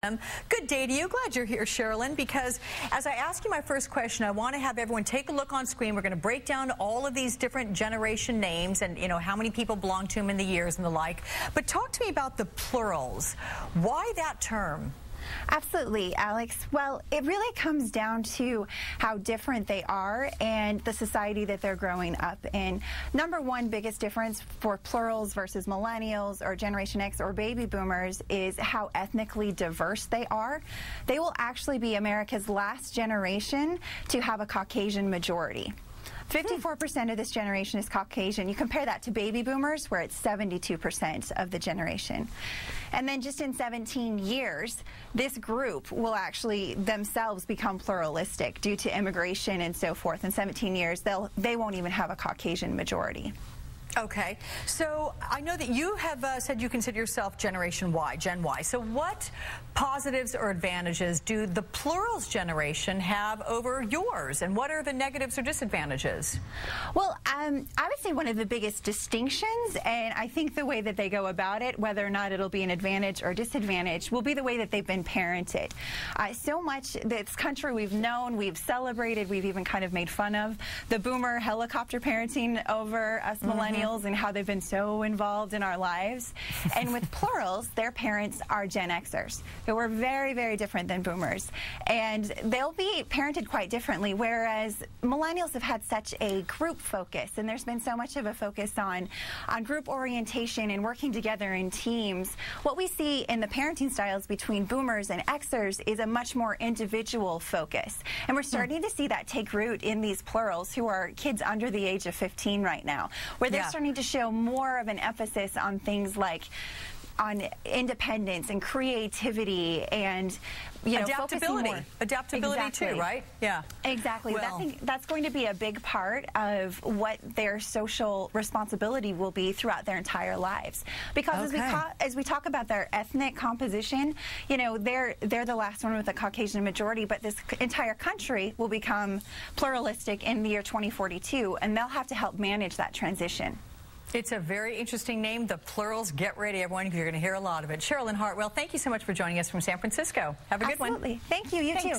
Good day to you. Glad you're here, Sharalyn, because as I ask you my first question, I want to have everyone take a look on screen. We're going to break down all of these different generation names and, you know, how many people belong to them in the years and the like. But talk to me about the plurals. Why that term? Absolutely, Alex. Well, it really comes down to how different they are and the society that they're growing up in. Number one biggest difference for plurals versus millennials or Generation X or baby boomers is how ethnically diverse they are. They will actually be America's last generation to have a Caucasian majority. 54% of this generation is Caucasian. You compare that to baby boomers, where it's 72% of the generation. And then just in 17 years, this group will actually themselves become pluralistic due to immigration and so forth. In 17 years, they won't even have a Caucasian majority. Okay, so I know that you have said you consider yourself Generation Y, Gen Y. So what positives or advantages do the plurals generation have over yours, and what are the negatives or disadvantages? Well, I would say one of the biggest distinctions, and I think the way that they go about it, whether or not it'll be an advantage or disadvantage, will be the way that they've been parented. So much this country we've known, we've celebrated, we've even kind of made fun of the boomer helicopter parenting over us millennials. And how they've been so involved in our lives. And with plurals, their parents are Gen Xers, who are very, very different than boomers. And they'll be parented quite differently, whereas millennials have had such a group focus, and there's been so much of a focus on group orientation and working together in teams. What we see in the parenting styles between boomers and Xers is a much more individual focus. And we're starting to see that take root in these plurals, who are kids under the age of 15 right now, where they're starting to show more of an emphasis on things like on independence and creativity and, you know, adaptability too, right? Yeah, exactly. Well, I think that's going to be a big part of what their social responsibility will be throughout their entire lives. Because as we talk about their ethnic composition, you know, they're the last one with a Caucasian majority, but this entire country will become pluralistic in the year 2042, and they'll have to help manage that transition. It's a very interesting name, the plurals. Get ready, everyone, because you're going to hear a lot of it. Sharalyn Hartwell, thank you so much for joining us from San Francisco. Have a good one. Absolutely. Thank you. You too.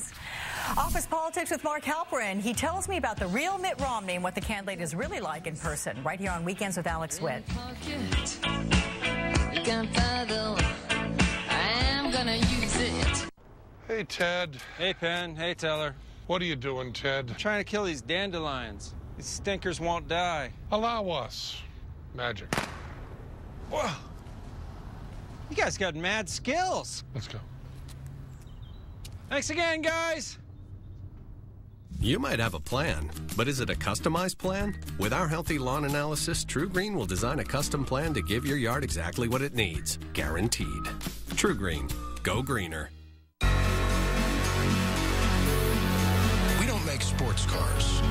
Office Politics with Mark Halperin. He tells me about the real Mitt Romney and what the candidate is really like in person, right here on Weekends with Alex Witt. Hey, Ted. Hey, Penn. Hey, Teller. What are you doing, Ted? I'm trying to kill these dandelions. These stinkers won't die. Allow us. Magic. Whoa. You guys got mad skills. Let's go. Thanks again, guys. You might have a plan, but is it a customized plan? With our Healthy Lawn Analysis, True Green will design a custom plan to give your yard exactly what it needs. Guaranteed. True Green. Go greener. We don't make sports cars.